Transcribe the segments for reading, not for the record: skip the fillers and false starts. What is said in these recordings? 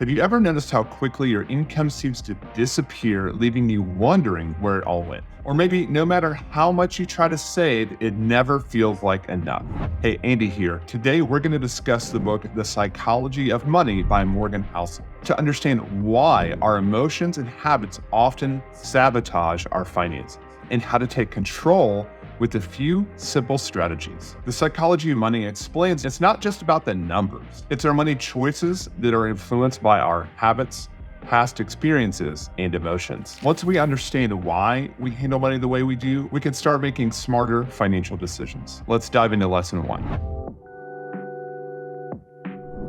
Have you ever noticed how quickly your income seems to disappear, leaving you wondering where it all went? Or maybe no matter how much you try to save, it never feels like enough. Hey, Andy here. Today, we're going to discuss the book, The Psychology of Money by Morgan Housel, to understand why our emotions and habits often sabotage our finances and how to take control with a few simple strategies. The Psychology of Money explains it's not just about the numbers. It's our money choices that are influenced by our habits, past experiences, and emotions. Once we understand why we handle money the way we do, we can start making smarter financial decisions. Let's dive into lesson 1.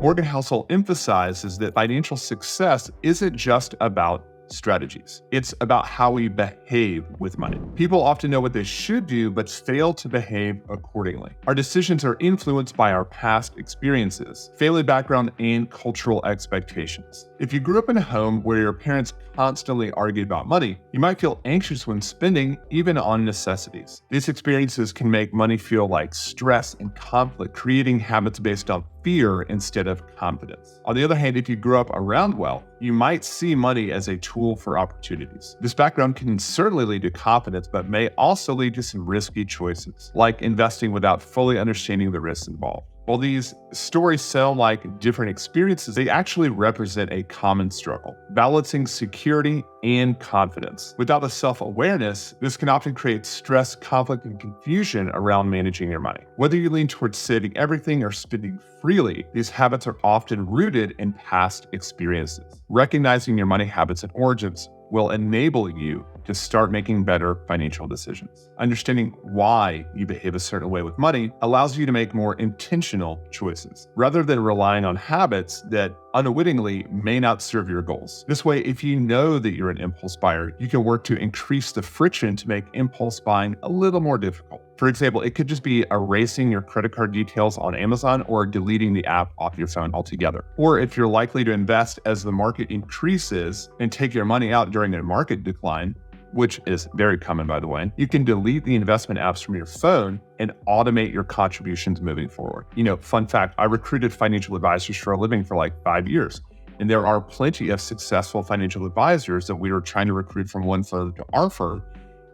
Morgan Housel emphasizes that financial success isn't just about strategies. It's about how we behave with money. People often know what they should do, but fail to behave accordingly. Our decisions are influenced by our past experiences, family background, and cultural expectations. If you grew up in a home where your parents constantly argued about money, you might feel anxious when spending, even on necessities. These experiences can make money feel like stress and conflict, creating habits based on fear instead of confidence. On the other hand, if you grew up around wealth, you might see money as a tool for opportunities. This background can certainly lead to confidence, but may also lead to some risky choices, like investing without fully understanding the risks involved. While these stories sound like different experiences, they actually represent a common struggle, balancing security and confidence. Without a self-awareness, this can often create stress, conflict, and confusion around managing your money. Whether you lean towards saving everything or spending freely, these habits are often rooted in past experiences. Recognizing your money habits and origins will enable you to start making better financial decisions. Understanding why you behave a certain way with money allows you to make more intentional choices, rather than relying on habits that unwittingly may not serve your goals. This way, if you know that you're an impulse buyer, you can work to increase the friction to make impulse buying a little more difficult. For example, it could just be erasing your credit card details on Amazon or deleting the app off your phone altogether. Or if you're likely to invest as the market increases and take your money out during a market decline, which is very common, by the way, you can delete the investment apps from your phone and automate your contributions moving forward. Fun fact, I recruited financial advisors for a living for like 5 years. And there are plenty of successful financial advisors that we were trying to recruit from one firm to our firm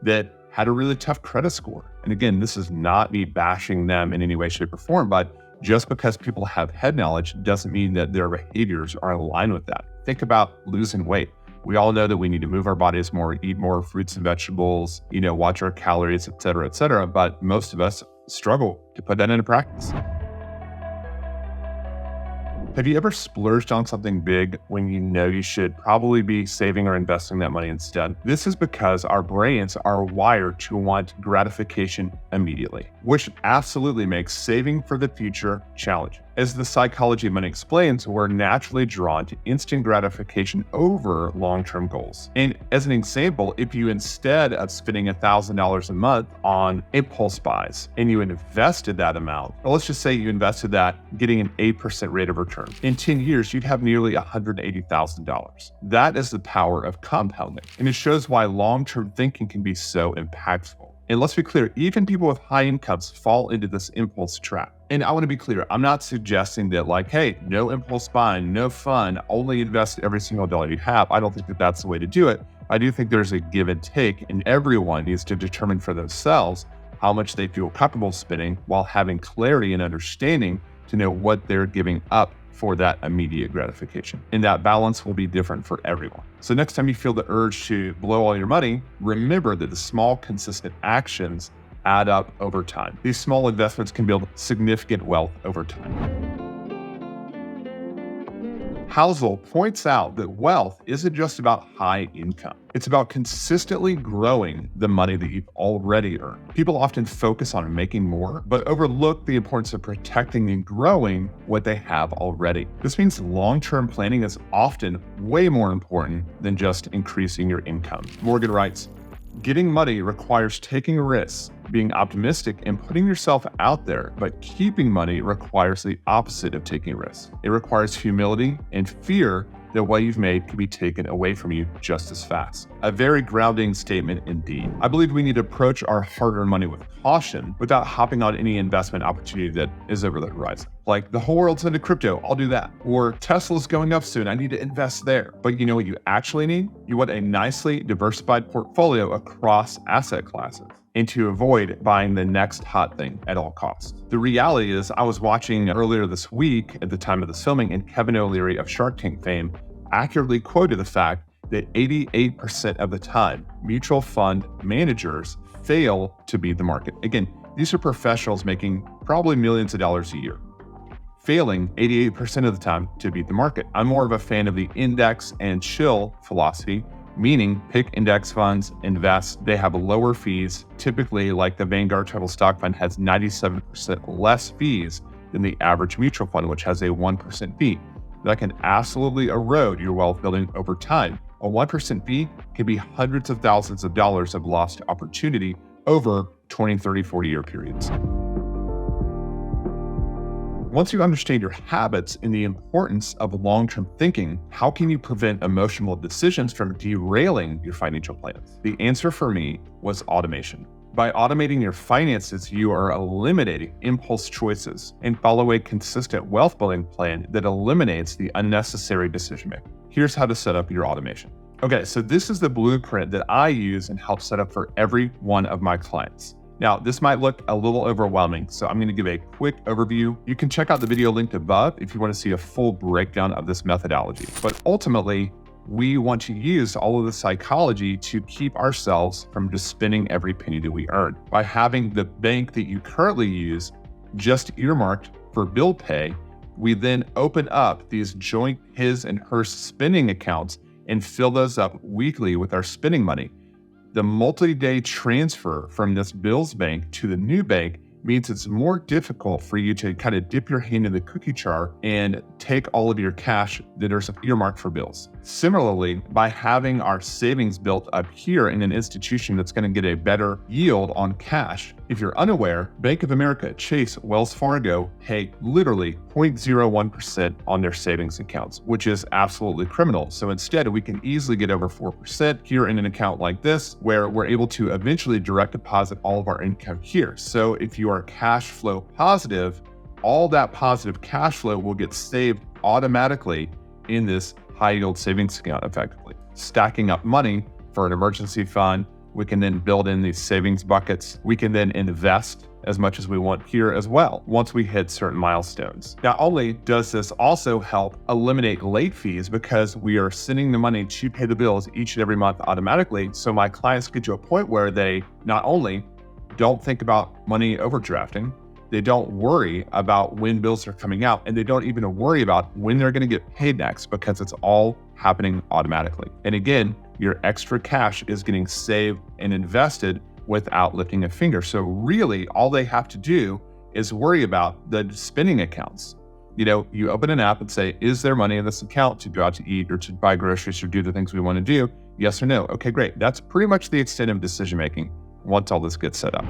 that had a really tough credit score. And again, this is not me bashing them in any way, shape, or form, but just because people have head knowledge doesn't mean that their behaviors are in line with that. Think about losing weight. We all know that we need to move our bodies more, eat more fruits and vegetables, watch our calories, et cetera, but most of us struggle to put that into practice. Have you ever splurged on something big when you know you should probably be saving or investing that money instead? This is because our brains are wired to want gratification immediately, which absolutely makes saving for the future challenging. As the Psychology of Money explains, we're naturally drawn to instant gratification over long-term goals. And as an example, if you instead of spending $1,000 a month on impulse buys and you invested that amount, or let's just say you invested that getting an 8% rate of return, in 10 years, you'd have nearly $180,000. That is the power of compounding. And it shows why long-term thinking can be so impactful. And let's be clear, even people with high incomes fall into this impulse trap. And I want to be clear, I'm not suggesting that hey, no impulse buying, no fun, only invest every single dollar you have. I don't think that that's the way to do it. I do think there's a give and take, and everyone needs to determine for themselves how much they feel comfortable spending while having clarity and understanding to know what they're giving up for that immediate gratification. And that balance will be different for everyone. So next time you feel the urge to blow all your money, remember that the small, consistent actions add up over time. These small investments can build significant wealth over time. Housel points out that wealth isn't just about high income. It's about consistently growing the money that you've already earned. People often focus on making more, but overlook the importance of protecting and growing what they have already. This means long-term planning is often way more important than just increasing your income. Morgan writes, "Getting money requires taking risks, being optimistic, and putting yourself out there, but keeping money requires the opposite of taking risks. It requires humility and fear that what you've made can be taken away from you just as fast." A very grounding statement indeed. I believe we need to approach our hard-earned money with caution without hopping on any investment opportunity that is over the horizon. Like, the whole world's into crypto, I'll do that. Or Tesla's going up soon, I need to invest there. But you know what you actually need? You want a nicely diversified portfolio across asset classes, and to avoid buying the next hot thing at all costs. The reality is, I was watching earlier this week at the time of this filming, and Kevin O'Leary of Shark Tank fame accurately quoted the fact that 88% of the time, mutual fund managers fail to beat the market. Again, these are professionals making probably millions of dollars a year, failing 88% of the time to beat the market. I'm more of a fan of the index and chill philosophy, meaning pick index funds, invest. They have lower fees. Typically, like the Vanguard Total Stock Fund has 97% less fees than the average mutual fund, which has a 1% fee. That can absolutely erode your wealth building over time. A 1% fee can be hundreds of thousands of dollars of lost opportunity over 20, 30, 40-year periods. Once you understand your habits and the importance of long-term thinking, how can you prevent emotional decisions from derailing your financial plans? The answer for me was automation. By automating your finances, you are eliminating impulse choices and follow a consistent wealth building plan that eliminates the unnecessary decision making. Here's how to set up your automation. Okay, so this is the blueprint that I use and help set up for every one of my clients. Now, this might look a little overwhelming, so I'm going to give a quick overview. You can check out the video linked above if you want to see a full breakdown of this methodology. But ultimately, we want to use all of the psychology to keep ourselves from just spending every penny that we earn. By having the bank that you currently use just earmarked for bill pay, we then open up these joint his and her spending accounts and fill those up weekly with our spending money. The multi-day transfer from this bills bank to the new bank means it's more difficult for you to kind of dip your hand in the cookie jar and take all of your cash that are earmarked for bills. Similarly, by having our savings built up here in an institution that's going to get a better yield on cash, if you're unaware, Bank of America, Chase, Wells Fargo pay literally 0.01% on their savings accounts, which is absolutely criminal. So instead, we can easily get over 4% here in an account like this, where we're able to eventually direct deposit all of our income here. So if you are cash flow positive, all that positive cash flow will get saved automatically in this high yield savings account effectively. Stacking up money for an emergency fund, we can then build in these savings buckets. We can then invest as much as we want here as well once we hit certain milestones. Not only does this also help eliminate late fees because we are sending the money to pay the bills each and every month automatically, so my clients get to a point where they not only don't think about money overdrafting, they don't worry about when bills are coming out, and they don't even worry about when they're going to get paid next because it's all happening automatically. And again, your extra cash is getting saved and invested without lifting a finger. So really, all they have to do is worry about the spending accounts. You know, you open an app and say, is there money in this account to go out to eat or to buy groceries or do the things we want to do? Yes or no? Okay, great. That's pretty much the extent of decision making once all this gets set up.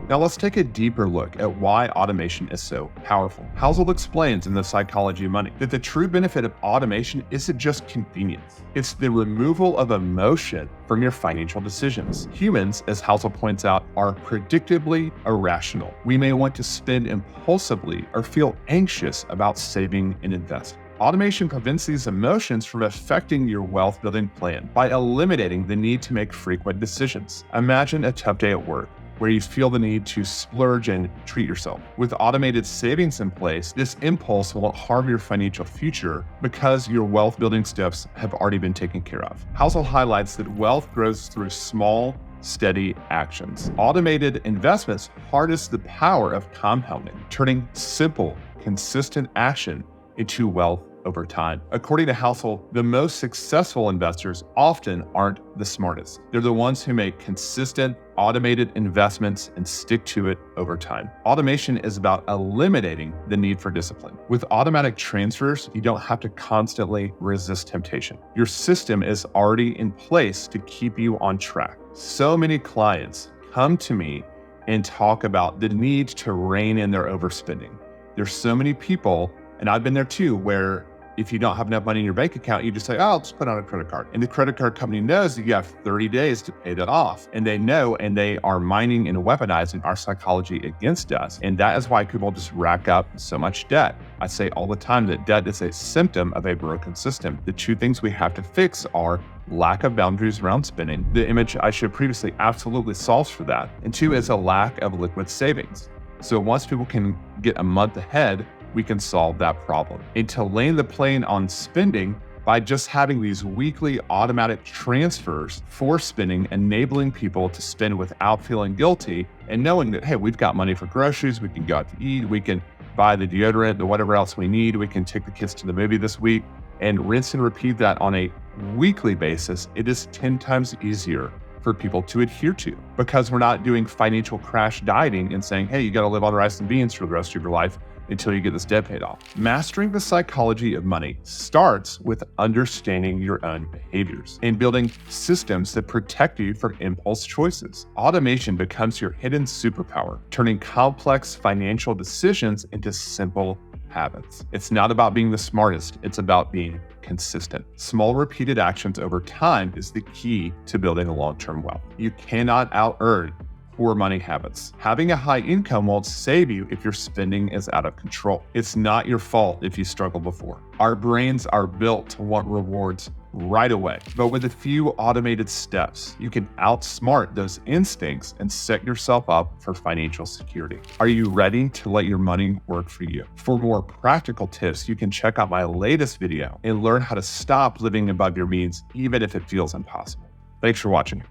Now let's take a deeper look at why automation is so powerful. Housel explains in The Psychology of Money that the true benefit of automation isn't just convenience. It's the removal of emotion from your financial decisions. Humans, as Housel points out, are predictably irrational. We may want to spend impulsively or feel anxious about saving and investing. Automation prevents these emotions from affecting your wealth building plan by eliminating the need to make frequent decisions. Imagine a tough day at work where you feel the need to splurge and treat yourself. With automated savings in place, this impulse won't harm your financial future because your wealth building steps have already been taken care of. Housel highlights that wealth grows through small, steady actions. Automated investments harness the power of compounding, turning simple, consistent action into wealth over time. According to Housel, the most successful investors often aren't the smartest. They're the ones who make consistent, automated investments and stick to it over time. Automation is about eliminating the need for discipline. With automatic transfers, you don't have to constantly resist temptation. Your system is already in place to keep you on track. So many clients come to me and talk about the need to rein in their overspending. There's so many people, and I've been there too, where If you don't have enough money in your bank account, you just say, oh, I'll just put on a credit card. And the credit card company knows that you have 30 days to pay that off. And they know, and they are mining and weaponizing our psychology against us. And that is why people just rack up so much debt. I say all the time that debt is a symptom of a broken system. The two things we have to fix are lack of boundaries around spending. The image I showed previously absolutely solves for that. And two is a lack of liquid savings. So once people can get a month ahead, we can solve that problem. And to land the plane on spending, by just having these weekly automatic transfers for spending, enabling people to spend without feeling guilty and knowing that, hey, we've got money for groceries, we can go out to eat, we can buy the deodorant or whatever else we need, we can take the kids to the movie this week, and rinse and repeat that on a weekly basis. It is 10 times easier for people to adhere to, because we're not doing financial crash dieting and saying, hey, you got to live on rice and beans for the rest of your life until you get this debt paid off. Mastering the psychology of money starts with understanding your own behaviors and building systems that protect you from impulse choices. Automation becomes your hidden superpower, turning complex financial decisions into simple habits. It's not about being the smartest, it's about being consistent. Small repeated actions over time is the key to building a long-term wealth. You cannot out-earn poor money habits. Having a high income won't save you if your spending is out of control. It's not your fault if you struggled before. Our brains are built to want rewards right away. But with a few automated steps, you can outsmart those instincts and set yourself up for financial security. Are you ready to let your money work for you? For more practical tips, you can check out my latest video and learn how to stop living above your means, even if it feels impossible. Thanks for watching.